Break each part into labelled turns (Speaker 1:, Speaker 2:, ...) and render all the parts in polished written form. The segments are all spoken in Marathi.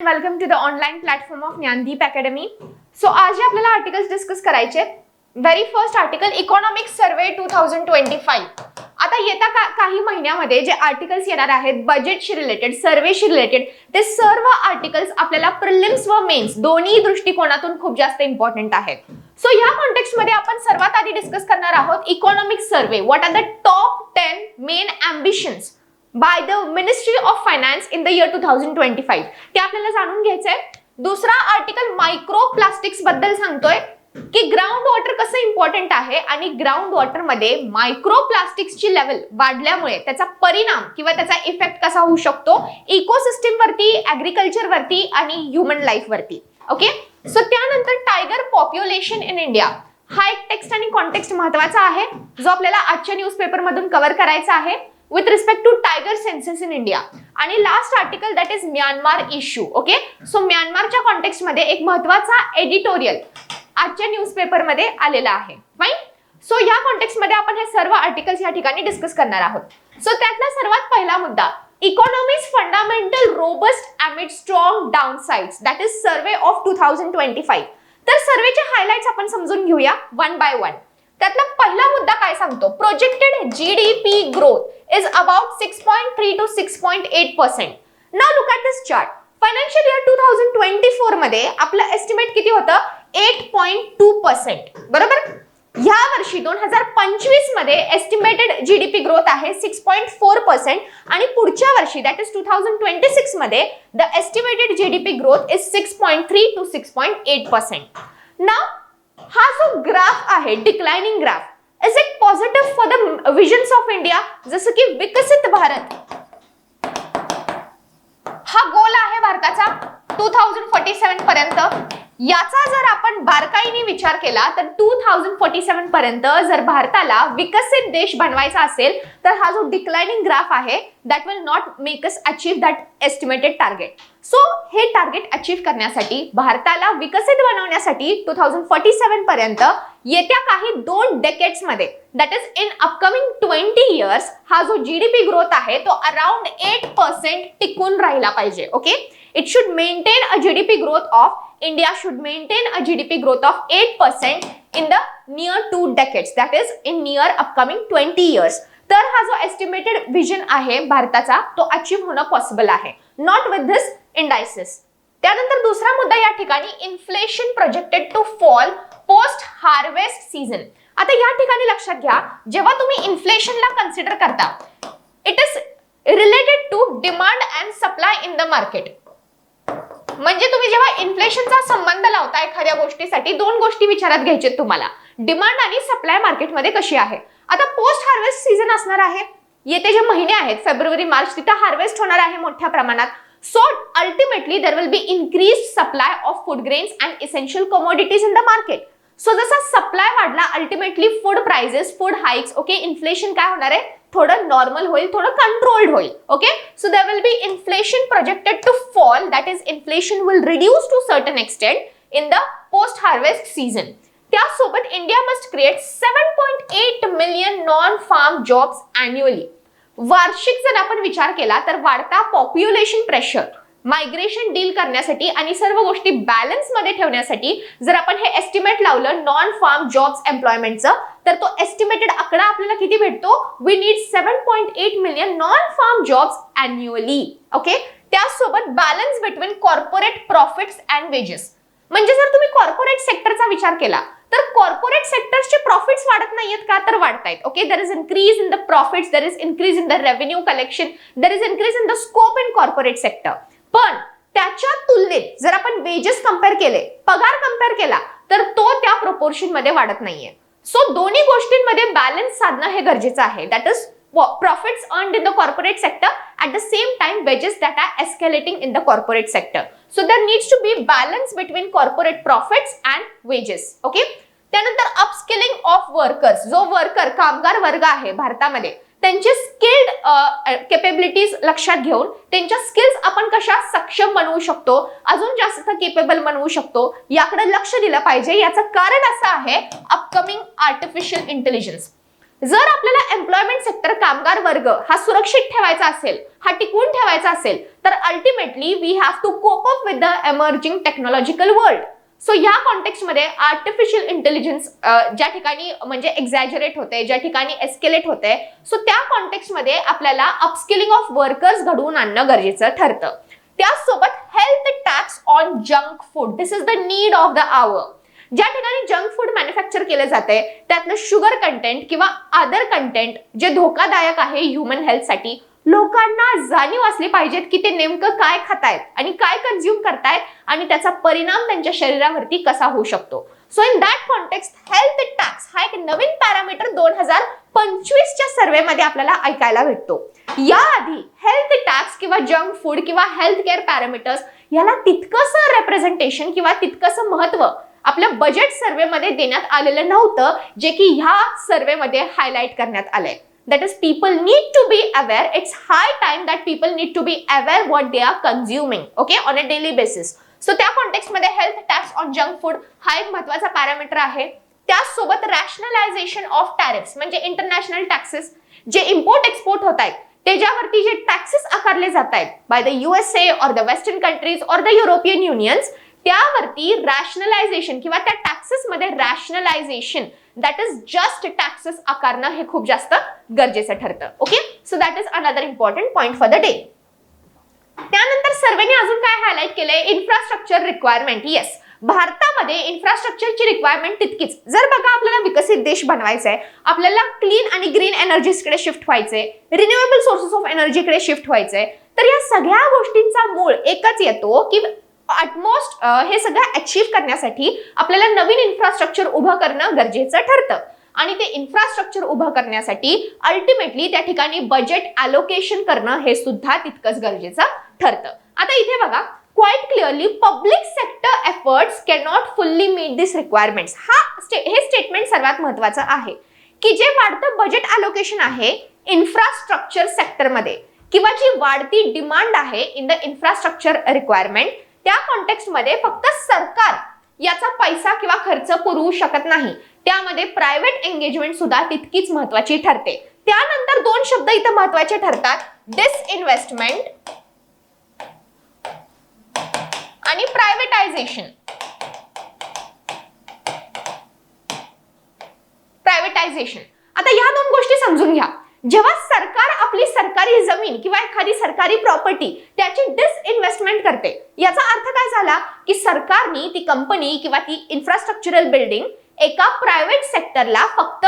Speaker 1: Welcome to the online platform of Gyandeep academy. So आज आपल्याला आर्टिकल्स डिस्कस करायचे. Very first article economic survey 2025. आता येत्या काही महिन्यामध्ये जे आर्टिकल्स येणार आहेत बजेटशी रिलेटेड, सर्वेशी रिलेटेड, ते सर्व आर्टिकल्स आपल्याला प्रिलिम्स व मेन्स दोन्ही दृष्टिकोनातून खूप जास्त इम्पॉर्टंट आहेत. सो ह्या कॉन्टेक्स्ट मध्ये आपण सर्वात आधी डिस्कस करणार आहोत economic survey. What are the top 10 main ambitions by the ministry of finance in the year 2025. ते आपल्याला जाणून घ्यायचंय. दुसरा आर्टिकल मायक्रो प्लास्टिक्स बद्दल सांगतोय की ग्राउंड वॉटर कसं इम्पॉर्टंट आहे आणि ग्राउंड वॉटर मध्ये मायक्रो प्लास्टिक्सची लेवल वाढल्यामुळे त्याचा परिणाम किंवा त्याचा इफेक्ट कसा होऊ शकतो इकोसिस्टम वरती, ऍग्रीकल्चर वरती आणि ह्युमन लाईफ वरती. ओके, सो त्यानंतर टायगर पॉप्युलेशन इन इंडिया. हा एक टेक्स्ट आणि कॉन्टेक्स्ट महत्वाचा आहे जो आपल्याला आजच्या न्यूजपेपर मधून कव्हर करायचा आहे with respect to tiger census in India. आणि last article that is Myanmar issue. Okay, so म्यानमारच्या कॉन्टेक्स्ट मध्ये एक महत्वाचा एडिटोरियल आजच्या न्यूजपेपर मध्ये आलेला आहे. फाइन. सो या कॉन्टेक्स्ट मध्ये आपण हे सर्व आर्टिकल्स या ठिकाणी डिस्कस करणार आहोत. सो त्यातला सर्वात पहिला मुद्दा, economies fundamental robust amid strong downsides, that is survey of 2025. तर सर्वेचे हायलाइट्स आपण समजून घेऊया वन बाय वन. त्यातला पहिला मुद्दा काय सांगतो, projected GDP growth is about 6.3 to 6.8%. Now look at this chart. Financial year 2024 मध्ये आपलं एस्टिमेट किती होतं, 8.2%. बरोबर. या वर्षी 2025 मध्ये एस्टिमेटेड जीडीपी ग्रोथ आहे 6.4% आणि पुढच्या वर्षी दॅट इज 2026 मध्ये the estimated GDP growth is 6.3 to 6.8%. Now हा जो ग्राफ आहे declining graph is it positive for the visions of India. जसं की विकसित भारत हा गोल आहे भारताचा 2047 पर्यंत. याचा जर आपण बारकाईने विचार केला तर 2047 पर्यंत जर भारताला विकसित देश बनवायचा असेल तर हा जो डिक्लाइनिंग ग्राफ आहे that will not make us achieve that estimated target. So हे टार्गेट अचीव करण्यासाठी, भारताला विकसित बनवण्यासाठी 2047 पर्यंत येत्या काही 2 डेकेड्स मध्ये that is in upcoming 20 years हा जो जीडीपी ग्रोथ आहे तो अराउंड 8% टिकून राहिला पाहिजे. Okay, it should maintain a GDP growth of India should maintain a GDP growth of 8% in the near 2 decades, that is in near upcoming 20 years. तर हा जो एस्टिमेटेड विजन आहे भारताचा तो अचीव होणं पॉसिबल आहे, नॉट विथ दिस इंडायसेस. त्यानंतर दुसरा मुद्दा या ठिकाणी, inflation projected to fall post harvest season. आता या ठिकाणी लक्षात घ्या, जेव्हा तुम्ही इन्फ्लेशनला कन्सिडर करता it is related to demand and supply in the market. म्हणजे तुम्ही जेव्हा इन्फ्लेशनचा संबंध लावता एखाद्या गोष्टीसाठी 2 गोष्टी विचारात घ्यायचे तुम्हाला, डिमांड आणि सप्लाय मार्केटमध्ये कशी आहे. आता पोस्ट हार्वेस्ट सीझन असणार आहे, येते जे महिने आहेत फेब्रुवारी मार्च, तिथं हार्वेस्ट होणार आहे मोठ्या प्रमाणात. So ultimately there will be increased supply of food grains and essential commodities in the market. So जसा सप्लाय वाढला ultimately food prices, food hikes, okay, inflation काय होणार आहे, थोडं नॉर्मल होईल, थोडं कंट्रोल्ड होईल. Okay, so there will be inflation projected to fall, that is inflation will reduce to certain extent in the post harvest season. त्यासोबत India must create 7.8 million non farm jobs annually. वार्षिक जर आपण विचार केला तर वाढता पॉप्युलेशन प्रेशर, मायग्रेशन डील करण्यासाठी आणि सर्व गोष्टी बॅलन्स मध्ये ठेवण्यासाठी जर आपण हे एस्टिमेट लावलं नॉन फार्म जॉब्स एम्प्लॉयमेंटचं तर तो एस्टिमेटेड आकडा आपल्याला किती भेटतो, we need 7.8 million non farm jobs annually. Okay, त्यासोबत balance between corporate profits and wages. म्हणजे जर तुम्ही कॉर्पोरेट सेक्टरचा विचार केला तर कॉर्पोरेट सेक्टरचे प्रॉफिट्स वाढत नाहीयेत का, तर वाढतायत. Okay, there is increase in the profits, there is increase in the revenue collection, there is increase in the scope in corporate sector. पण त्याच्या तुलनेत जर आपण वेजेस कंपेअर केले, पगार कंपेअर केला तर तो त्या प्रोपोर्शन मध्ये वाढत नाहीये. सो दोन्ही गोष्टींमध्ये बॅलन्स साधणं हे गरजेचं आहे. That is profits earned in the corporate sector, at the same time wages that are escalating in the corporate sector. So there needs to be balance between corporate profits and wages. Okay, त्यानंतर upskilling of workers. जो वर्कर कामगार वर्ग आहे भारतामध्ये त्यांचे स्किल्ड केपेबिलिटीज लक्षात घेऊन त्यांच्या स्किल्स आपण कशा सक्षम बनवू शकतो, अजून जास्त केपेबल बनवू शकतो, याकडे लक्ष दिलं पाहिजे. याचं कारण असं आहे अपकमिंग आर्टिफिशियल इंटेलिजन्स. जर आपल्याला एम्प्लॉयमेंट सेक्टर कामगार वर्ग हा सुरक्षित ठेवायचा असेल, हा टिकवून ठेवायचा असेल, तर ultimately we have to cope up with the emerging technological world. So या कॉन्टेक्स्ट मध्ये आर्टिफिशियल इंटेलिजन्स ज्या ठिकाणी म्हणजे एक्झॅजरेट होते, ज्या ठिकाणी एस्केलेट होते, सो त्या कॉन्टेक्स्ट मध्ये आपल्याला अपस्किलिंग ऑफ वर्कर्स घडवून आणणं गरजेचं ठरतं. त्यासोबत health tax on junk food, this is the need of the hour. ज्या ठिकाणी जंक फूड मॅन्युफॅक्चर केले जाते त्यातलं शुगर कंटेंट किंवा अदर कंटेंट जे धोकादायक आहे ह्युमन हेल्थसाठी, लोकांना जाणीव असली पाहिजेत की ते नेमकं काय खातायत आणि काय कंझ्युम करतायत आणि त्याचा परिणाम त्यांच्या शरीरावरती कसा होऊ शकतो. So in that context health tax हा एक नवीन पॅरामीटर 2025च्या सर्व्हे मध्ये आपल्याला ऐकायला भेटतो. याआधी हेल्थ टॅक्स किंवा जंक फूड किंवा हेल्थ केअर पॅरामीटर्स याला तितकंसं रेप्रेझेंटेशन किंवा तितकंसं महत्व आपल्या बजेट सर्व्हे मध्ये देण्यात आलेलं नव्हतं, जे की ह्या सर्व्हे मध्ये हायलाइट करण्यात आलंय. That is, people need to be aware. It's high time that people need to be aware what they are consuming, okay, on a daily basis. So त्या कॉन्टेक्स्ट मध्ये health tax on junk food हा एक महत्त्वाचा पॅरामीटर आहे. त्यासोबत रॅशनलायझेशन ऑफ टॅरिफ्स म्हणजे इंटरनॅशनल टॅक्सेस जे इम्पोर्ट एक्सपोर्ट होत आहेत त्याच्यावरती जे टॅक्सेस आकारले जात आहेत बाय द USA और द वेस्टर्न कंट्रीज और द युरोपियन युनियन्स, त्यावरती रॅशनलायझेशन किंवा त्या टॅक्सेस मध्ये rationalisation that is just taxes आकारणं हे खूप जास्त गरजेचं ठरतं. Okay, so that is another important point for the day. त्यानंतर सर्वेने अजून काय हायलाइट केलंय, इन्फ्रास्ट्रक्चर रिक्वायरमेंट. येस, भारतामध्ये इन्फ्रास्ट्रक्चरची रिक्वायरमेंट तितकीच. जर बघा आपल्याला विकसित देश बनवायचा आहे, आपल्याला क्लीन आणि ग्रीन एनर्जीकडे शिफ्ट व्हायचंय, रिन्युएबल सोर्सेस ऑफ एनर्जीकडे शिफ्ट व्हायचंय, तर या सगळ्या गोष्टींचा मूळ एकच येतो की ऑलमोस्ट हे सगळं अचीव्ह करण्यासाठी आपल्याला नवीन इन्फ्रास्ट्रक्चर उभं करणं गरजेचं ठरतं. आणि ते इन्फ्रास्ट्रक्चर उभं करण्यासाठी अल्टिमेटली त्या ठिकाणी बजेट अलोकेशन करणं हे सुद्धा तितकंच गरजेचं ठरतं. आता इथे बघा quite clearly public sector efforts cannot fully meet this requirements. हे स्टेटमेंट सर्वात महत्वाचं आहे की जे वाढतं बजेट अलोकेशन आहे इन्फ्रास्ट्रक्चर सेक्टरमध्ये किंवा जी वाढती डिमांड आहे इन द इन्फ्रास्ट्रक्चर रिक्वायरमेंट, त्या कॉन्टेक्स्ट मध्ये फक्त सरकार याचा पैसा किंवा खर्च पुरवू शकत नाही, त्यामध्ये प्रायव्हेट एंगेजमेंट सुद्धा तितकीच महत्वाची ठरते. त्यानंतर दोन शब्द इथे महत्वाचे ठरतात, डिसइन्व्हेस्टमेंट आणि प्रायव्हेटायझेशन. आता या दोन गोष्टी समजून घ्या. जेव्हा सरकार आपली सरकारी जमीन किंवा एखादी सरकारी प्रॉपर्टी त्याची डिसइन्व्हेस्टमेंट करते, याचा अर्थ काय झाला की सरकारने ती कंपनी किंवा ती इन्फ्रास्ट्रक्चरल बिल्डिंग एका प्रायव्हेट सेक्टरला फक्त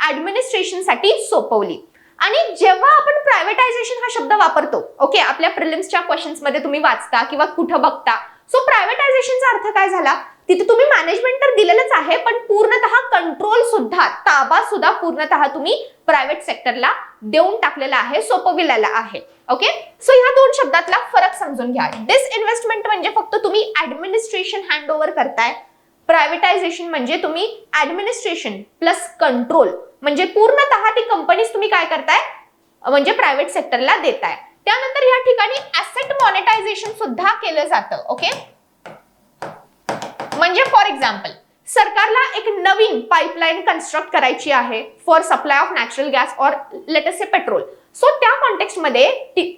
Speaker 1: ऍडमिनिस्ट्रेशन साठी सोपवली. आणि जेव्हा आपण प्रायव्हेटायझेशन हा शब्द वापरतो, ओके, आपल्या प्रिलिम्सच्या क्वेश्चन्स मध्ये तुम्ही वाचता किंवा कुठं बघता, सो प्रायव्हेटायझेशनचा अर्थ काय झाला, तिथे तुम्ही मॅनेजमेंट तर दिलेलंच आहे पण पूर्णतः कंट्रोल सुद्धा, ताबा सुद्धा पूर्णतः तुम्ही प्रायव्हेट सेक्टरला देऊन टाकलेला आहे, सोपविलेला आहे. ओके, सो ह्या दोन शब्दातला फरक समजून घ्या. डिसइन्व्हेस्टमेंट म्हणजे फक्त तुम्ही ऍडमिनिस्ट्रेशन हँडओव्हर करताय, प्रायव्हेटायझेशन म्हणजे तुम्ही ऍडमिनिस्ट्रेशन प्लस कंट्रोल म्हणजे पूर्णतः ती कंपनीज तुम्ही काय करताय म्हणजे प्रायव्हेट सेक्टरला देताय. त्यानंतर या ठिकाणी ऍसेट मॉनिटायझेशन सुद्धा केलं जातं. ओके, म्हणजे फॉर एक्झाम्पल सरकारला एक नवीन पाईपलाईन कन्स्ट्रक्ट करायची आहे for supply of natural gas और लेट अस से पेट्रोल. सो त्या कॉन्टेक्स्ट मध्ये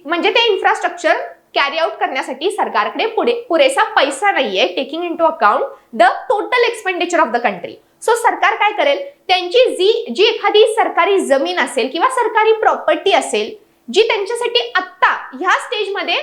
Speaker 1: म्हणजे ते इन्फ्रास्ट्रक्चर कॅरी आउट करण्यासाठी सरकारकडे पुरेसा पैसा नाहीये, taking into account the total expenditure of the country. So सरकार काय करेल, त्यांची जी एखादी सरकारी जमीन असेल किंवा सरकारी प्रॉपर्टी असेल जी त्यांच्यासाठी आत्ता ह्या स्टेजमध्ये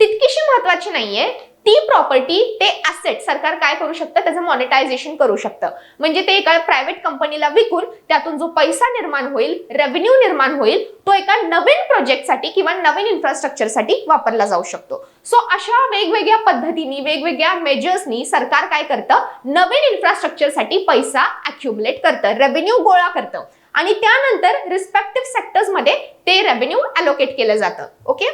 Speaker 1: तितकीशी महत्वाची नाहीये, ती प्रॉपर्टी ते ऍसेट सरकार काय करू शकतं, त्याचं मॉनिटायझेशन करू शकतं. म्हणजे ते एका प्रायव्हेट कंपनीला विकून त्यातून जो पैसा निर्माण होईल, रेव्हेन्यू निर्माण होईल, तो एका नवीन प्रोजेक्टसाठी किंवा नवीन इन्फ्रास्ट्रक्चरसाठी वापरला जाऊ शकतो. सो अशा वेगवेगळ्या पद्धतीने वेगवेगळ्या मेजर्सनी सरकार काय करतं, नवीन इन्फ्रास्ट्रक्चरसाठी पैसा अक्युमुलेट करतं, रेव्हेन्यू गोळा करतं आणि त्यानंतर रिस्पेक्टिव्ह सेक्टर्स मध्ये ते रेव्हेन्यू अलोकेट केलं जातं. ओके,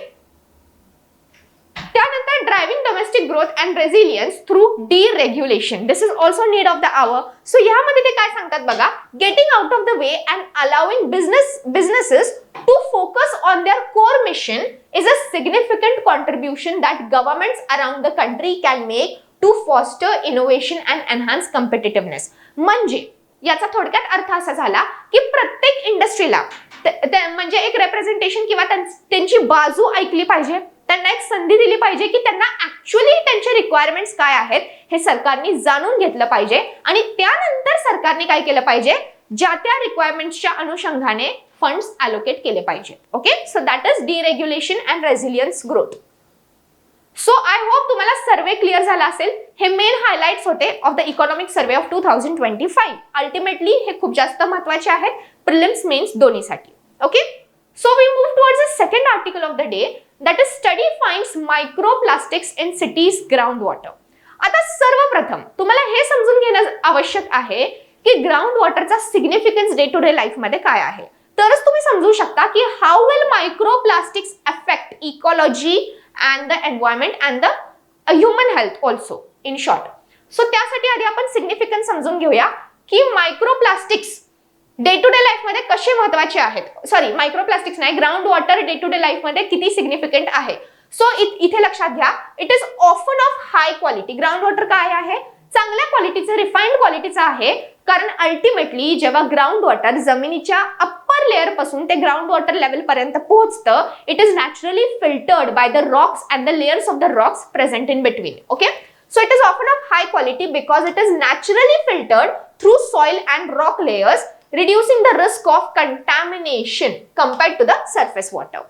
Speaker 1: त्यानंतर driving domestic growth and resilience through deregulation, this is also need of the hour. So यामध्ये ते काय सांगतात बघा, getting out of the way and allowing businesses to focus on their core mission is a significant contribution that governments around the country can make to foster innovation and enhance competitiveness. म्हणजे याचा थोडक्यात अर्थ असा झाला की प्रत्येक इंडस्ट्रीला म्हणजे एक रिप्रेझेंटेशन किंवा त्यांची बाजू ऐकली पाहिजे, त्यांना एक संधी दिली पाहिजे की त्यांना ऍक्च्युअली त्यांचे रिक्वायरमेंट्स काय आहेत हे सरकारने जाणून घेतलं पाहिजे आणि त्यानंतर सरकारने काय केलं पाहिजे, ज्या त्या रिक्वायरमेंट्सच्या अनुषंगाने फंड्स अलोकेट केले पाहिजे. Okay, so that is deregulation and resilience growth. So I hope तुम्हाला सर्वे क्लिअर झाला असेल. हे मेन हायलाइट्स होते of the economic survey of 2025. Ultimately हे खूप जास्त महत्त्वाचे आहेत प्रिलिम्स मेन्स दोन्हीसाठी. Okay, so we move towards the second article of the day, that is study finds microplastics in cities ground water. आता सर्वप्रथम तुम्हाला हे समजून घेणं आवश्यक आहे की ground वॉटरचा significance day to day life मध्ये काय आहे, तरच तुम्ही समजू शकता की how will microplastics affect ecology and the environment and the human health also in short. So त्यासाठी आधी आपण सिग्निफिकन्स समजून घेऊया की microplastics day to day life मध्ये कसे महत्त्वाचे आहेत. सॉरी, मायक्रोप्लास्टिक्स नाही, ground water day to day life मध्ये किती सिग्निफिकंट आहे. सो इथे लक्षात घ्या, it is often of high quality. Ground water काय आहे, चांगल्या क्वालिटीचं, रिफाइंड क्वालिटीचं आहे. कारण अल्टिमेटली जेव्हा ग्राउंड वॉटर जमिनीच्या अप्पर लेअर पासून ते ग्राउंड वॉटर लेवल पर्यंत पोहोचतं, it is naturally filtered by the Roxx and the layers of the Roxx present in between. Okay, so it is often of high quality because it is naturally filtered through soil and rock layers, reducing the risk of contamination compared to the surface water.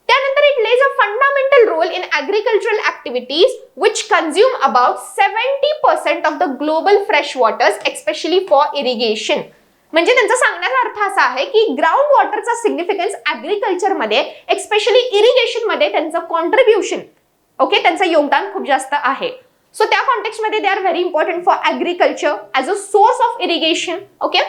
Speaker 1: त्यानंतर it plays a fundamental role in agricultural activities which consume about 70% of the global fresh waters, especially for irrigation. म्हणजे त्यांचा सांगण्याचा अर्थ असा आहे की ग्राउंड वॉटरचा सिग्निफिकन्स ऍग्रीकल्चर मध्ये, एक्स्पेशली इरिगेशन मध्ये त्यांचं कॉन्ट्रीब्युशन, ओके, त्यांचं योगदान खूप जास्त आहे. सो त्या कॉन्टेक्स्ट मध्ये they are very important for agriculture as a source of irrigation. Okay,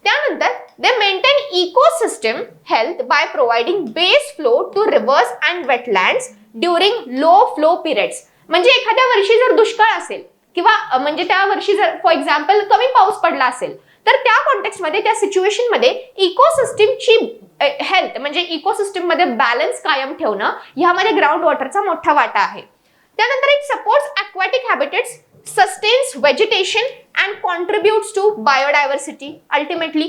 Speaker 1: त्यानंतर they maintain ecosystem health by providing base flow to rivers and wetlands during low flow periods. म्हणजे एखाद्या वर्षी जर दुष्काळ असेल किंवा म्हणजे त्या वर्षी जर फॉर एक्झाम्पल कमी पाऊस पडला असेल, तर त्या कॉन्टेक्स्ट मध्ये, त्या सिच्युएशन मध्ये इकोसिस्टमची हेल्थ म्हणजे इकोसिस्टम मध्ये बॅलन्स कायम ठेवणं यामध्ये ग्राउंड वॉटरचा मोठा वाटा आहे. त्यानंतर it supports aquatic habitats, sustains vegetation and contributes to biodiversity. Ultimately,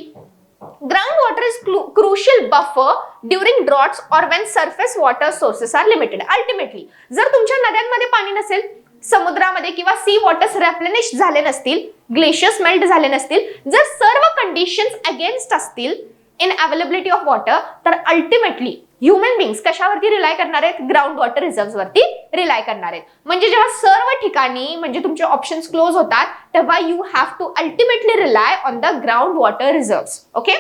Speaker 1: groundwater is crucial buffer during droughts or when surface water sources are limited. Ultimately, जर तुमच्या नद्यांमध्ये पाणी नसेल, समुद्रामध्ये किंवा सी वॉटर्स रेप्लेनिश झाले नसतील, ग्लेशियर्स मेल्ट झाले नसतील, जर सर्व कंडिशन्स अगेन्स्ट असतील इन अवेलेबिलिटी ऑफ वॉटर, तर अल्टिमेटली ह्युमन बीइंग्स कशावरती रिलाय करणार आहेत, ग्राउंड वॉटर रिझर्व्ह वरती रिलाय करणार आहेत. म्हणजे जेव्हा सर्व ठिकाणी म्हणजे तुमचे ऑप्शन्स क्लोज होतात, तेव्हा you have to ultimately rely on the ground water reserve. Okay,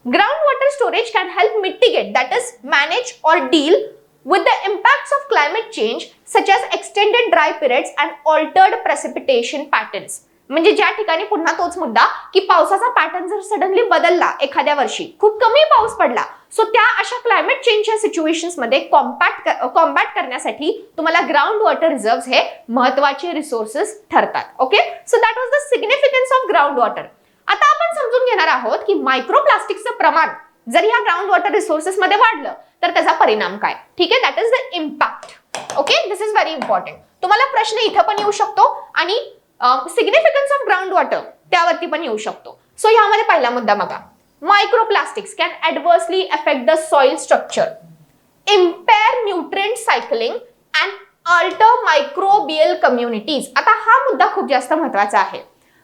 Speaker 1: ground water storage can help mitigate, that is manage और deal with the impacts of climate change such as extended dry periods and altered precipitation patterns. म्हणजे ज्या ठिकाणी पुन्हा तोच मुद्दा की पावसाचा पॅटर्न जर सडनली बदलला, एखाद्या वर्षी खूप कमी पाऊस पडला, सो त्या अशा क्लायमेट चेंजच्या सिच्युएशन्स मध्ये कॉम्बॅट करण्यासाठी तुम्हाला ग्राउंड वॉटर रिझर्व्ह हे महत्त्वाचे रिसोर्सेस ठरतात. Okay, so that was the significance of ground water. आता आपण समजून घेणार आहोत की मायक्रोप्लास्टिकचं प्रमाण जर ह्या ग्राउंड वॉटर रिसोर्सेस मध्ये वाढलं तर त्याचा परिणाम काय. ठीक आहे, that is the impact. Okay, this is very important. तुम्हाला प्रश्न इथं पण येऊ शकतो आणि सिग्निफिकन्स ऑफ ग्राउंड वॉटर त्यावरती पण येऊ शकतो. सो ह्यामध्ये पहिला मुद्दा बघा, microplastics can adversely affect the soil structure, impair nutrient cycling and alter microbial communities. आता हा मुद्दा खूप जास्त महत्वाचा आहे.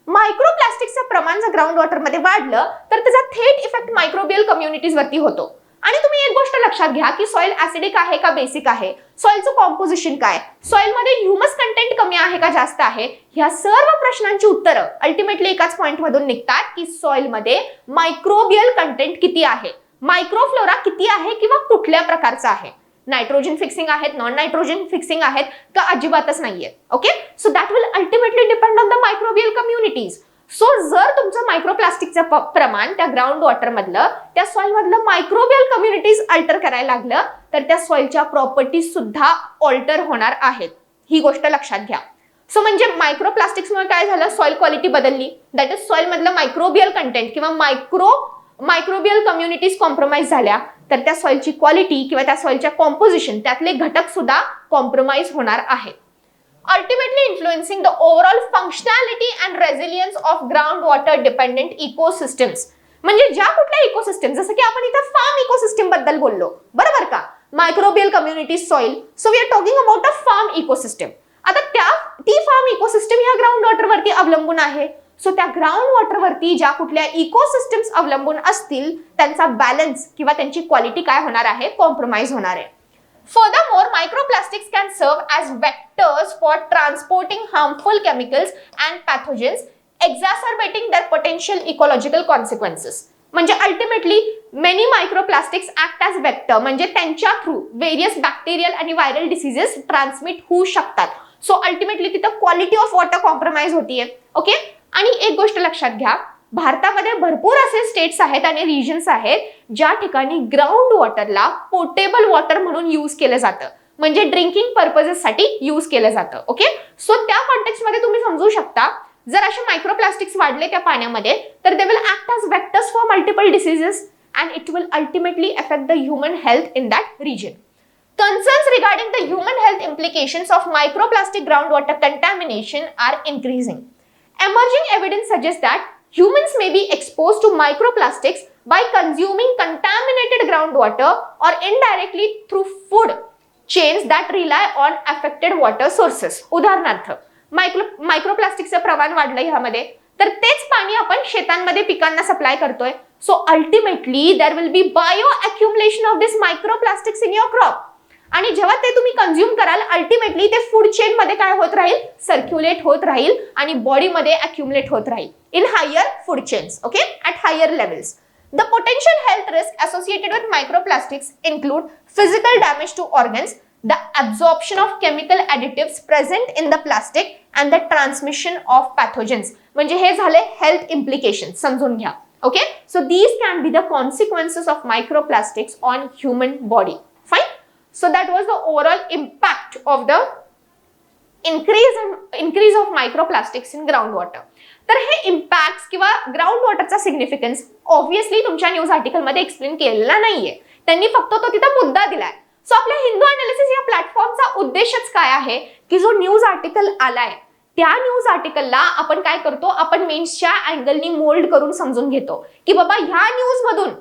Speaker 1: मायक्रोप्लास्टिकचं प्रमाण जर ग्राउंड वॉटर मध्ये वाढलं तर त्याचा थेट इफेक्ट मायक्रोबियल कम्युनिटीज वरती होतो. आणि तुम्ही एक गोष्ट लक्षात घ्या की सॉइल ऍसिडिक आहे का बेसिक आहे, सॉइलचं कॉम्पोजिशन काय, सॉइल मध्ये ह्युमस कंटेंट कमी आहे का जास्त आहे, ह्या सर्व प्रश्नांची उत्तरं अल्टिमेटली एकाच पॉइंट मधून निघतात की सॉइल मध्ये मायक्रोबियल कंटेंट किती आहे, मायक्रोफ्लोरा किती आहे किंवा कुठल्या प्रकारचा आहे, नायट्रोजन फिक्सिंग आहेत, नॉन नायट्रोजन फिक्सिंग आहेत का अजिबातच नाहीये. Okay, so that will ultimately depend on the microbial communities. So जर तुमचं मायक्रोप्लास्टिकचं प्रमाण त्या ग्राउंड वॉटर मधलं, त्या सॉइल मधलं मायक्रोबियल कम्युनिटीज अल्टर करायला लागलं तर त्या सॉइलच्या प्रॉपर्टीज सुद्धा ऑल्टर होणार आहेत. ही गोष्ट लक्षात घ्या. सो म्हणजे मायक्रोप्लास्टिक्समुळे काय झालं, सॉइल क्वालिटी बदलली, दॅट इज सॉइल मधलं मायक्रोबियल कंटेंट किंवा मायक्रोबियल कम्युनिटीज कॉम्प्रोमाइज झाल्या तर त्या सॉइलची क्वालिटी किंवा त्या सॉइलच्या कॉम्पोजिशन त्यातले घटक सुद्धा कॉम्प्रोमाइज होणार आहेत. Ultimately influencing the overall functionality and resilience of groundwater dependent ecosystems. म्हणजे ज्या कुठल्या इकोसिस्टम, जसं की आपण इथे फार्म इकोसिस्टम बद्दल बोललो, बरोबर का, microbial community soil, so we are talking about a farm ecosystem. आता ती फार्म इकोसिस्टम ह्या ग्राउंड वॉटर वरती अवलंबून आहे. सो त्या ग्राउंड वॉटर वरती ज्या कुठल्या इकोसिस्टम्स अवलंबून असतील त्यांचा बॅलन्स किंवा त्यांची क्वालिटी काय होणार आहे, कॉम्प्रोमाइज होणार आहे. Furthermore, microplastics can serve as vectors for transporting harmful chemicals and pathogens, exacerbating their potential ecological consequences. म्हणजे ultimately many microplastics act as vector, म्हणजे त्यांच्या थ्रू वेरियस बॅक्टेरियल आणि व्हायरल डिसीजेस ट्रान्समिट होऊ शकतात. सो अल्टिमेटली तिथं क्वालिटी ऑफ वॉटर कॉम्प्रोमाइज होतीये. ओके. आणि एक गोष्ट लक्षात घ्या, भारतामध्ये भरपूर असे स्टेट्स आहेत आणि रिजन्स आहेत ज्या ठिकाणी ग्राउंड वॉटरला पोर्टेबल वॉटर म्हणून यूज केलं जातं, म्हणजे ड्रिंकिंग पर्पजेस साठी यूज केलं जातं. ओके. सो त्या कॉन्टेक्स्ट मध्ये तुम्ही समजू शकता, जर असे मायक्रोप्लास्टिक्स वाढले त्या पाण्यामध्ये तर they will act as vectors for multiple diseases and it will ultimately affect the human health in that region. Concerns regarding the human health implications of microplastic groundwater contamination are increasing. Emerging evidence suggests that humans may be exposed to microplastics by consuming contaminated groundwater or indirectly through food chains that rely on affected water sources. उदाहरणार्थ मायक्रोप्लास्टिकचं प्रमाण वाढलं ह्यामध्ये, तर तेच पाणी आपण शेतांमध्ये पिकांना सप्लाय करतोय. So ultimately there will be bio accumulation of this microplastics in your crop. आणि जेव्हा ते तुम्ही कंझ्युम कराल अल्टिमेटली ते फूड चेन मध्ये काय होत राहील, सर्क्युलेट होत राहील आणि बॉडीमध्ये अक्युमुलेट होत राहील in higher food chains. Okay. At higher levels. The potential health risks associated with microplastics include physical damage to organs, the absorption of chemical additives present in the plastic, and the transmission of pathogens. म्हणजे हे झाले health implications, समजून घ्या. Okay, so these can be the consequences of microplastics on human body. Fine. So that was the overall impact of the increase of microplastics in groundwater. तर हे इम्पॅक्ट किंवा ग्राउंड वॉटरचा सिग्निफिकन्स ऑब्व्हियसली तुमच्या न्यूज आर्टिकल मध्ये एक्सप्लेन केलेला नाहीये, त्यांनी फक्त तो तिथं मुद्दा दिलाय. सो आपल्या हिंदू अनालिसिस या प्लॅटफॉर्मचा उद्देशच काय आहे की जो न्यूज आर्टिकल आलाय त्या न्यूज आर्टिकलला आपण काय करतो, आपण मेन्सच्या अँगलनी मोल्ड करून समजून घेतो की बाबा ह्या न्यूज मधून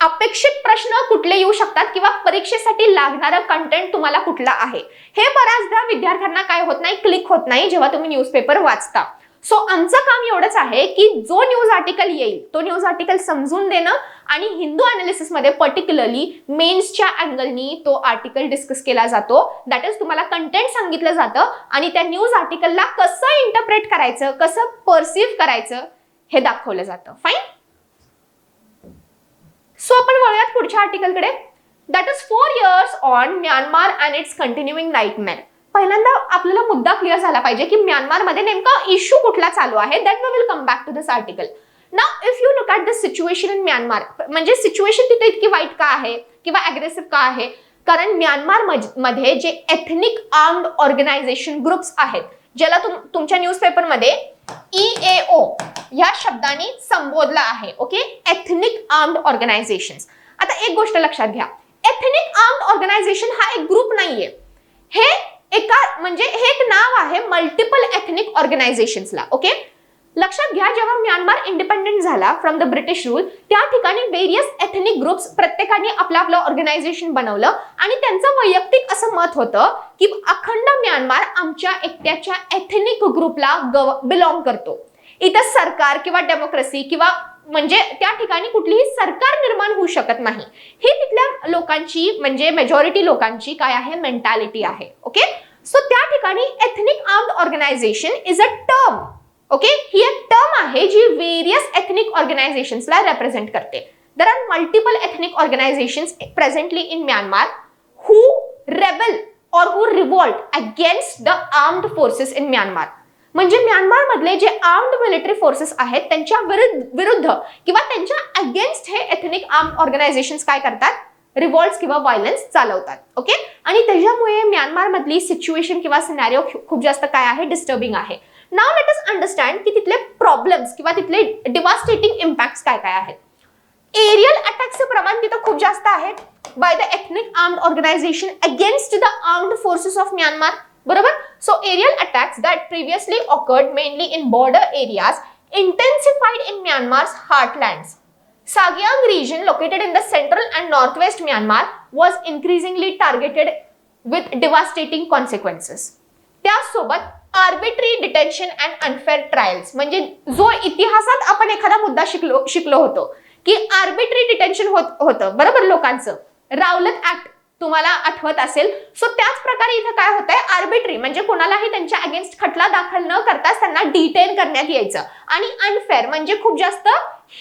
Speaker 1: अपेक्षित प्रश्न कुठले येऊ शकतात किंवा परीक्षेसाठी लागणारा कंटेंट तुम्हाला कुठला आहे. हे बऱ्याचदा विद्यार्थ्यांना काय होत नाही, क्लिक होत नाही जेव्हा तुम्ही न्यूजपेपर वाचता. सो आमचं काम एवढंच आहे की जो न्यूज आर्टिकल येईल तो न्यूज आर्टिकल समजून देणं आणि हिंदू अनालिसिस मध्ये पर्टिक्युलरली मेन्सच्या अँगलनी तो आर्टिकल डिस्कस केला जातो. दॅट इज तुम्हाला कंटेंट सांगितलं जातं आणि त्या न्यूज आर्टिकलला कसं इंटरप्रेट करायचं, कसं परसिव्ह करायचं हे दाखवलं जातं. फाईन. सो आपण वळूयात पुढच्या आर्टिकलकडे. That is 4 years on Myanmar and its continuing nightmare. पहिल्यांदा आपल्याला मुद्दा क्लिअर झाला पाहिजे की म्यानमारमध्ये नेमका इश्यू कुठला चालू आहे. That we will come back to this article. Now if you look at this situation in Myanmar, म्हणजे सिच्युएशन तिथे इतकी वाईट का आहे किंवा अग्रेसिव्ह का आहे, कारण म्यानमार मध्ये जे एथनिक आर्म्ड ऑर्गनायझेशन ग्रुप्स आहेत ज्याला तुमच्या न्यूजपेपरमध्ये EAO या शब्दाने संबोधला आहे. ओके. Ethnic armed organisations. आता एक गोष्ट लक्षात घ्या, एथनिक आर्म्ड ऑर्गनायझेशन हा एक ग्रुप नाहीये, हे हे एक नाव आहे मल्टिपल एथनिक ऑर्गनायझेशन्सला. ओके. लक्षात घ्या, जेव्हा म्यानमार इंडिपेंडेंट झाला फ्रॉम द ब्रिटिश रूल त्या ठिकाणी वेरियस एथनिक ग्रुप्स प्रत्येकाने आपलं आपलं ऑर्गनायझेशन बनवलं आणि त्यांचं वैयक्तिक असं मत होतं की अखंड म्यानमार आमच्या एकट्याच्या एथनिक ग्रुपला बिलॉंग करतो. इथं सरकार किंवा डेमोक्रेसी किंवा म्हणजे त्या ठिकाणी कुठलीही सरकार निर्माण होऊ शकत नाही. ही तिथल्या लोकांची म्हणजे मेजॉरिटी लोकांची काय आहे, मेंटॅलिटी आहे. ओके. सो त्या ठिकाणी ethnic armed organisation is a term. Okay. ही एक टर्म आहे जी वेरियस एथनिक ऑर्गनायझेशन्सला रिप्रेझेंट करते. There are multiple ethnic organisations presently in Myanmar who rebel or who revolt against the armed forces in Myanmar. म्हणजे म्यानमार मधले जे आर्म्ड मिलिटरी फोर्सेस आहेत त्यांच्या विरुद्ध किंवा त्यांच्या अगेन्स्ट हे एथनिक आर्म्ड ऑर्गनायझेशन्स काय करतात, रिव्हॉल्ट्स किंवा व्हायलन्स चालवतात. ओके. आणि त्याच्यामुळे म्यानमार मधली सिच्युएशन किंवा सिनॅरिओ खूप जास्त काय आहे, डिस्टर्बिंग आहे. नाउ लेट अस अंडरस्टँड की तिथले प्रॉब्लेम्स किंवा तिथले डिवास्टेटिंग इम्पॅक्ट्स काय काय आहेत. एरियल अटॅकचे प्रमाण तिथं खूप जास्त आहे by the ethnic armed organisation against the armed forces of Myanmar. बरोबर. So aerial attacks that previously occurred mainly in border areas intensified in Myanmar's heartlands. Sagyang region located in the central and northwest Myanmar was increasingly targeted with devastating consequences. त्यासोबत arbitrary detention and unfair trials, म्हणजे जो इतिहासात आपण एखादा मुद्दा शिकलो होतो की आर्बिट्री डिटेन्शन होतं बरोबर लोकांचं, रावलत ऍक्ट तुम्हाला आठवत असेल. सो त्याच प्रकारे इथं काय होतंय, आर्बिट्री म्हणजे कोणालाही त्यांच्या अगेन्स्ट खटला दाखल न करताच त्यांना डिटेन करण्यात यायचं, आणि अनफेअर म्हणजे खूप जास्त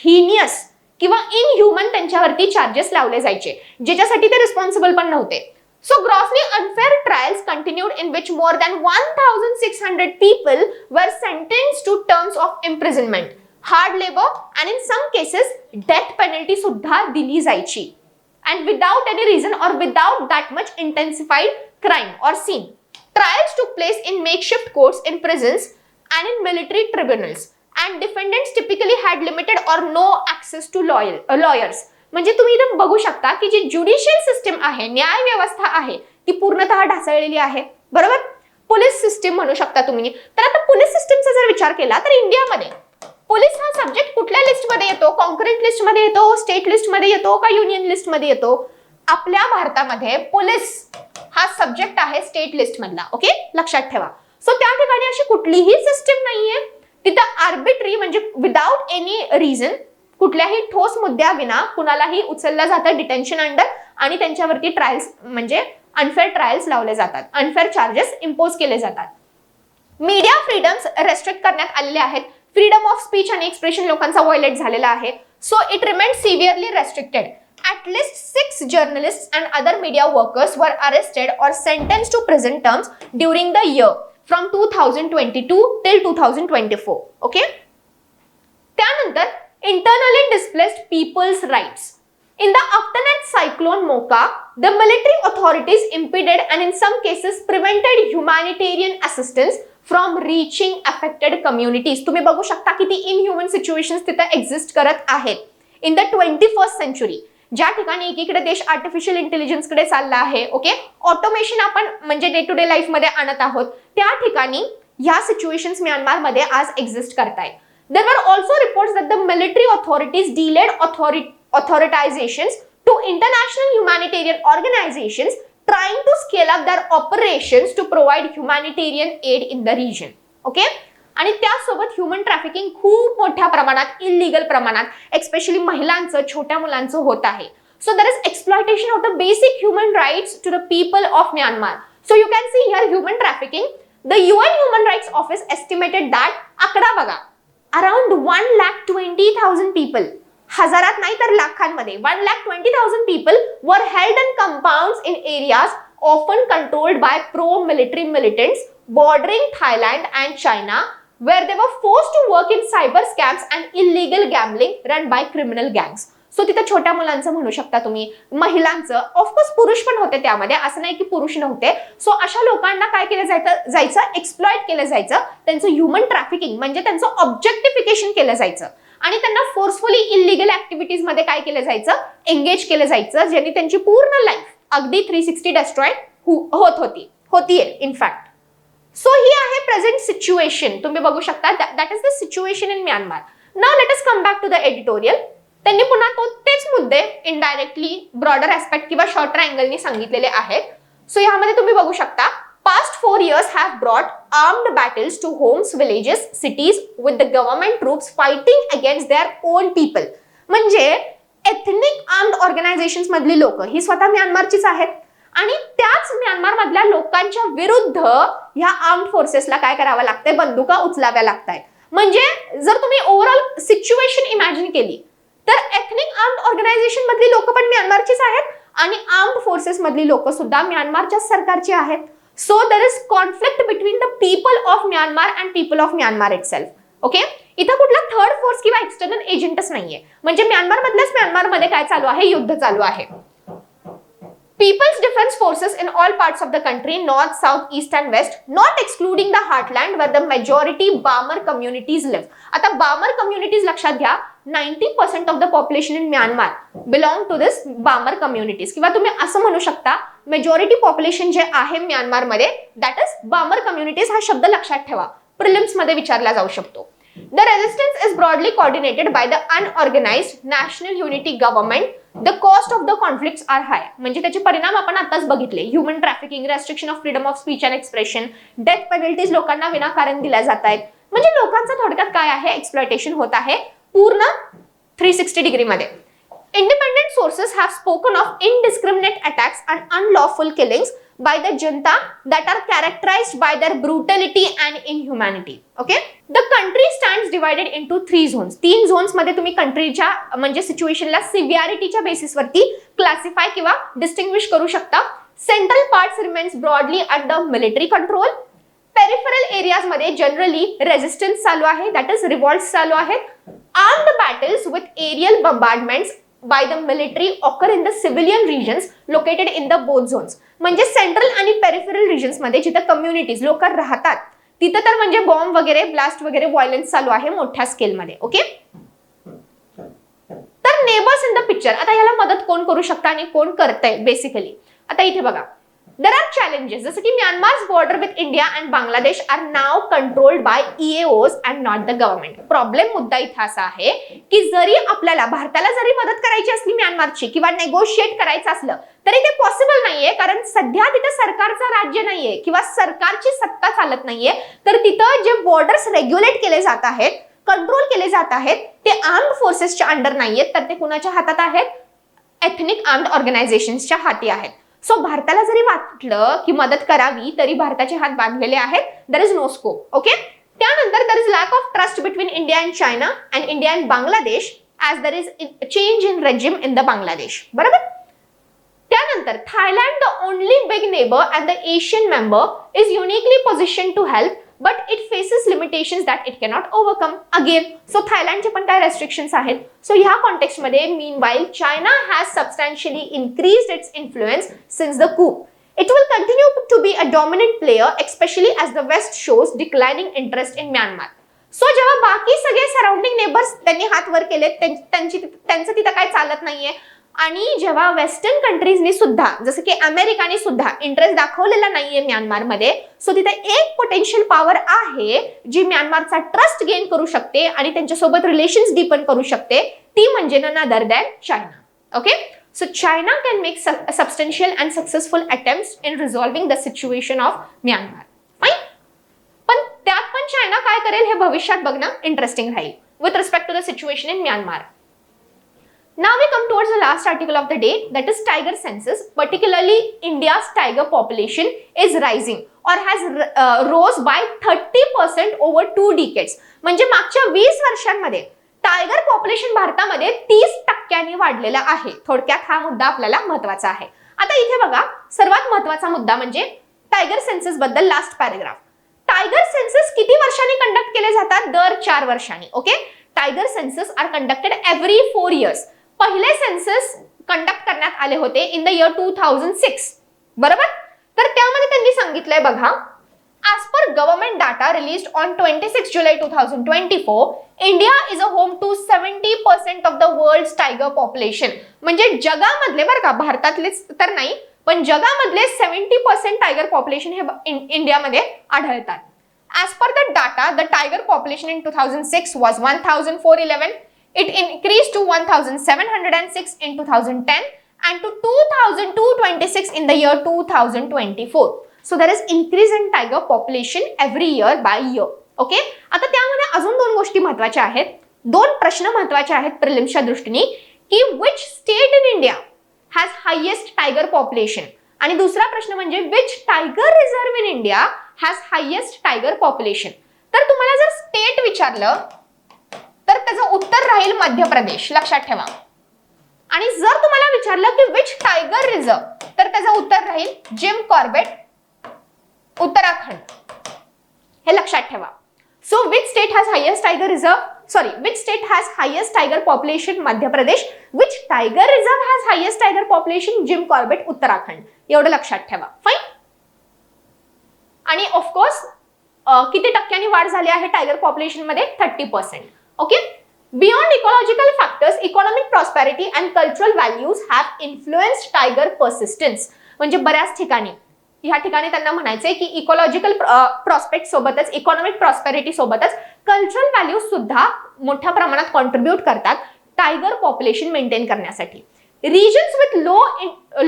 Speaker 1: हिनियस किंवा इनह्युमन त्यांच्यावरती चार्जेस लावले जायचे, ज्याच्यासाठी ते रिस्पॉन्सिबल पण नव्हते. So grossly unfair trials continued in which more than 1,600 people were sentenced to terms of imprisonment, hard labor and in some cases death penalty सुद्धा दिली जायची, and without any reason or without that much intensified crime or scene. Trials took place in makeshift courts in prisons and in military tribunals, and defendants typically had limited or no access to lawyers. म्हणजे तुम्ही इथं बघू शकता की जी ज्युडिशियल सिस्टीम आहे, न्याय व्यवस्था आहे, ती पूर्णतः ढासळलेली आहे बरोबर. पोलीस सिस्टीम म्हणू शकता तुम्ही. तर आता पोलीस सिस्टीमचा जर विचार केला तर इंडियामध्ये पोलीस हा सब्जेक्ट कुठल्या लिस्ट मध्ये येतो, कॉन्क्रीट लिस्ट मध्ये येतो, स्टेट लिस्ट मध्ये येतो का युनियन लिस्ट मध्ये येतो? आपल्या भारतामध्ये पोलीस हा सब्जेक्ट आहे स्टेट लिस्ट मधला. ओके, लक्षात ठेवा. सो त्या ठिकाणी अशी कुठलीही सिस्टीम नाहीये तिथं आर्बिट्री म्हणजे विदाउट एनी रिझन कुठल्याही ठोस मुद्द्याविना कुणालाही उचललं जातं डिटेन्शन अंडर, आणि त्यांच्यावरती ट्रायल्स म्हणजे अनफेअर ट्रायल्स लावले जातात, अनफेअर चार्जेस इम्पोज केले जातात. मीडिया फ्रीडम्स रेस्ट्रिक्ट करण्यात आलेले आहेत. फ्रीडम ऑफ स्पीच आणि एक्सप्रेशन लोकांचा व्हायलेट झालेला आहे. So it remained सिव्हिअरली restricted. At least 6 journalists and other media workers were arrested or sentenced to prison terms during the year from 2022 till 2024. Okay? त्यानंतर internally displaced people's rights. In the aftermath cyclone Mocha, the military authorities impeded and in some cases prevented humanitarian assistance from reaching affected communities. तुम्ही बघू शकता किती inhuman situations तिथे exist करत आहेत. In the 21st century, ज्या ठिकाणी एकीकडे देश आर्टिफिशियल इंटेलिजन्स कडे चालला आहे, ओके, ऑटोमेशन आपण म्हणजे डे टू डे लाईफ मध्ये आणत आहोत, त्या ठिकाणी ह्या सिच्युएशन्स म्यानमारमध्ये आज एक्झिस्ट करतायत. There were also reports that the military authorities delayed authorizations to international humanitarian organizations trying to scale up their operations to provide humanitarian aid in the region. Okay? आणि त्यासोबत ह्युमन ट्रॅफिकिंग खूप मोठ्या प्रमाणात, इलिगल प्रमाणात एक्स्पेशली महिलांचं, छोट्या मुलांचं होत आहे. So there is exploitation of the basic human rights to the people of Myanmar. So you can see here human trafficking. The UN human rights office estimated that, आकडा बघा, अराउंड 1,20,000 पीपल, हजारात नाही तर लाखांमध्ये, 1,20,000 people were held in compounds in areas often controlled by pro military militants bordering Thailand and China, where they were forced to work in cyber scams and illegal gambling run by criminal gangs. So तिथे छोट्या मुलांचं म्हणू शकता तुम्ही, महिलांचं, ऑफकोर्स पुरुष पण होते त्यामध्ये, असं नाही की पुरुष नव्हते. सो अशा लोकांना काय केलं जायचं, एक्सप्लॉइट केलं जायचं, त्यांचं ह्युमन ट्रॅफिकिंग म्हणजे त्यांचं ऑब्जेक्टिफिकेशन केलं जायचं, आणि त्यांना फोर्सफुली इलिगल ऍक्टिव्हिटीज मध्ये काय केलं जायचं, एंगेज केलं जायचं, ज्यांनी त्यांची पूर्ण लाईफ अगदी 360 डिस्ट्रॉय होतीये इनफॅक्ट. सो ही आहे प्रेझेंट सिच्युएशन, तुम्ही बघू शकता. That is the situation in Myanmar. Now let us come back to the editorial. त्यांनी पुन्हा तेच मुद्दे इनडायरेक्टली ब्रॉडर ऍस्पेक्ट किंवा शॉर्टर अँगलनी सांगितलेले आहेत. सो यामध्ये तुम्ही बघू शकता, past 4 years have brought armed battles to homes, villages, cities with the government troops fighting against their own people. म्हणजे एथनिक आर्म्ड ऑर्गनायझेशन्स मधली लोक ही स्वतः म्यानमारचीच आहेत, आणि त्याच म्यानमार मधल्या लोकांच्या विरुद्ध ह्या आर्म्ड फोर्सेसला काय करावं लागतंय, बंदुका उचलाव्या लागतायत. म्हणजे जर तुम्ही ओव्हरऑल सिच्युएशन इमॅजिन केली तर एथनिक आर्म्ड ऑर्गनायझेशन मधली लोक पण म्यानमारचीच आहेत, आणि आर्म्ड फोर्सेस मधली लोक सुद्धा म्यानमारच्या सरकारची आहेत. So there is conflict between the people of Myanmar and people of Myanmar itself. Okay, इथं कुठला थर्ड फोर्स किंवा एक्सटर्नल एजंटच नाहीये, म्हणजे म्यानमार मधल्याच म्यानमारमध्ये काय चालू आहे, युद्ध चालू आहे. People's Defense Forces in all parts of the country, north, south, east and west, not excluding the heartland where the majority Bamar communities live. आता Bamar communities लक्षात घ्या, 90% of the population in Myanmar belong to this Bamar communities, किंवा तुम्ही असं म्हणू शकता मेजॉरिटी पॉप्युलेशन जे आहे म्यानमारमध्ये दॅट इज बामर कम्युनिटीज. हा शब्द लक्षात ठेवा, प्रिलिम्स मध्ये विचारला जाऊ शकतो. The resistance is broadly coordinated by the unorganized national unity government. The cost of the conflicts are high. म्हणजे त्याचे परिणाम आपण आताच बघितले. Human trafficking, restriction of freedom of speech and expression, death penalties लोकांना विनाकारण दिल्या जात आहेत. म्हणजे लोकांचं थोडक्यात काय आहे, एक्सप्लॉयटेशन होत आहे पूर्ण 360 डिग्री मध्ये. Independent sources have spoken of indiscriminate attacks and unlawful killings by the junta that are characterized by their brutality and inhumanity. Okay? The country stands divided into 3 zones. 3 zones मध्ये तुम्ही कंट्रीच्या म्हणजे सिच्युएशनला सिव्हिअरिटीच्या बेसिसवरती क्लासिफाय किंवा डिस्टिंग्विश करू शकता. Central parts remains broadly under military control. Peripheral areas मध्ये जनरली रेजिस्टन्स चालू आहे, दॅट इज रिव्हॉल्ट्स चालू आहेत. Armed battles with aerial bombardments by the military occur in the civilian regions located in the both zones. म्हणजे सेंट्रल आणि पेरिफेरल रिजन्स मध्ये जिथे कम्युनिटीज लोक राहतात तिथे तर म्हणजे बॉम्ब वगैरे ब्लास्ट वगैरे व्हायलन्स चालू आहे मोठ्या स्केल मध्ये. ओके, तर नेबर्स इन द पिक्चर, आता याला मदत कोण करू शकता आणि कोण करतंय बेसिकली. आता इथे बघा, there are challenges, जसं की म्यानमार's border with India and Bangladesh are now controlled by EAOs and not the government. Problem मुद्दा इथे असा आहे की जरी आपल्याला भारताला जरी मदत करायची असली म्यानमारची किंवा नेगोशिएट करायचं असलं तरी ते पॉसिबल नाहीये, कारण सध्या तिथे सरकारचं राज्य नाहीये किंवा सरकारची सत्ता चालत नाहीये. तर तिथं जे बॉर्डर्स रेग्युलेट केले जात आहेत, कंट्रोल केले जात आहेत, ते आर्म्ड फोर्सेसच्या अंडर नाहीयेत, तर ते कुणाच्या हातात आहेत, एथनिक आर्म्ड ऑर्गनायझेशन्सच्या हाती आहेत. सो भारताला जरी वाटलं की मदत करावी तरी भारताचे हात बांधलेले आहेत, there is no scope. Okay, त्यानंतर there is lack of trust between India and China and India and Bangladesh as there is change in regime in the Bangladesh. बरोबर. त्यानंतर Thailand, the only big neighbour and the Asian member, is uniquely position to help but it faces limitations that it cannot overcome. Again, so थायलंडचे पण काय restrictions आहेत. So ह्या context मध्ये meanwhile China has substantially increased its influence since the coup. It will continue to be a dominant player, especially as the West shows declining interest in Myanmar. So जेव्हा बाकी सगळे सराउंडिंग नेबर्स त्यांनी हात वर केले, त्यांचं तिथं काय चालत नाहीये, आणि जेव्हा वेस्टर्न कंट्रीजनी सुद्धा जसं की अमेरिकाने सुद्धा इंटरेस्ट दाखवलेला नाहीये म्यानमारमध्ये, सो तिथे एक पोटेन्शियल पॉवर आहे जी म्यानमारचा ट्रस्ट गेन करू शकते आणि त्यांच्यासोबत रिलेशन्स डीपन करू शकते, ती म्हणजे none other than China. Okay, so China can make substantial and successful attempts in resolving the situation of Myanmar. Fine, पण त्यात पण चायना काय करेल हे भविष्यात बघणं इंटरेस्टिंग राहील with respect to the situation in Myanmar. Now we come towards the last article of the day, that is tiger census. Particularly India's tiger population is rising or has rose by 30% over 2 decades. म्हणजे मागच्या 20 वर्षांमध्ये टायगर पॉप्युलेशन भारतामध्ये 30% वाढलेला आहे. थोडक्यात हा मुद्दा आपल्याला महत्त्वाचा आहे. आता इथे बघा, सर्वात महत्त्वाचा मुद्दा म्हणजे टायगर सेन्सस बद्दल लास्ट पॅराग्राफ. टायगर सेन्सस किती वर्षांनी कंडक्ट केले जातात? दर 4 वर्षांनी. Okay, tiger census are conducted every 4 years. पहिले सेन्सस कंडक्ट करण्यात आले होते इन द इयर 2006. बरोबर. तर त्यामध्ये त्यांनी सांगितलंय बघा, as per government data released on 26 July 2024, India is a home to 70% of the world's tiger population. म्हणजे जगामधले, बरं का, भारतातलेच तर नाही पण जगामधले 70% टायगर पॉप्युलेशन हे इंडियामध्ये आढळतात. As per the data, the tiger population in 2006 was 1411. It increased to 1706 in 2010 and to 2226 in the year 2024. So there is increase in tiger population every year by year. Okay? आता त्यामध्ये अजून 2 गोष्टी महत्त्वाच्या आहेत. 2 प्रश्न महत्त्वाचे आहेत प्रिलिम्सच्या दृष्टीने की which state in India has highest tiger population, आणि दुसरा प्रश्न म्हणजे which tiger reserve in India has highest tiger population. तर तुम्हाला जर स्टेट विचारलं तर त्याचं उत्तर राहील मध्य प्रदेश, लक्षात ठेवा. आणि जर तुम्हाला विचारलं की विच टायगर रिझर्व, तर त्याचं उत्तर राहील जिम कॉर्बेट, उत्तराखंड. हे लक्षात ठेवा. So which state has highest tiger reserve, which state has highest tiger population? Madhya Pradesh. Which tiger reserve has highest tiger population? Jim Corbett, Uttarakhand. एवढं लक्षात ठेवा. फाईन. आणि ऑफकोर्स किती टक्क्यांनी वाढ झाली आहे टायगर पॉप्युलेशन मध्ये? 30%. Okay, Beyond ecological factors, economic prosperity and cultural values have influenced tiger persistence. म्हणजे बऱ्याच ठिकाणी ह्या ठिकाणी त्यांना म्हणायचंय की इकॉलॉजिकल प्रॉस्पेक्ट सोबतच इकॉनॉमिक प्रॉस्पेरिटी सोबतच कल्चरल व्हॅल्यूज सुद्धा मोठ्या प्रमाणात कॉन्ट्रीब्यूट करतात टायगर पॉप्युलेशन मेंटेन करण्यासाठी. Regions with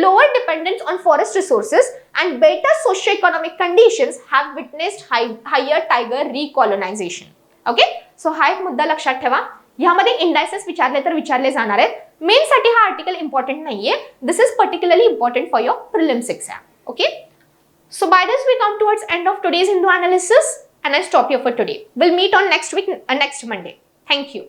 Speaker 1: lower dependence on forest resources and better socio-economic conditions have witnessed higher tiger recolonization. Okay, so हा एक मुद्दा लक्षात ठेवा. ह्यामध्ये इंडायसेस विचारले तर विचारले जाणार आहेत. मेन साठी हा आर्टिकल इम्पॉर्टंट नाहीये. This is particularly important for your prelims exam. Okay, so by this we come towards end of today's Hindu analysis and I stop here for today. We'll meet on next week, next Monday. Thank you.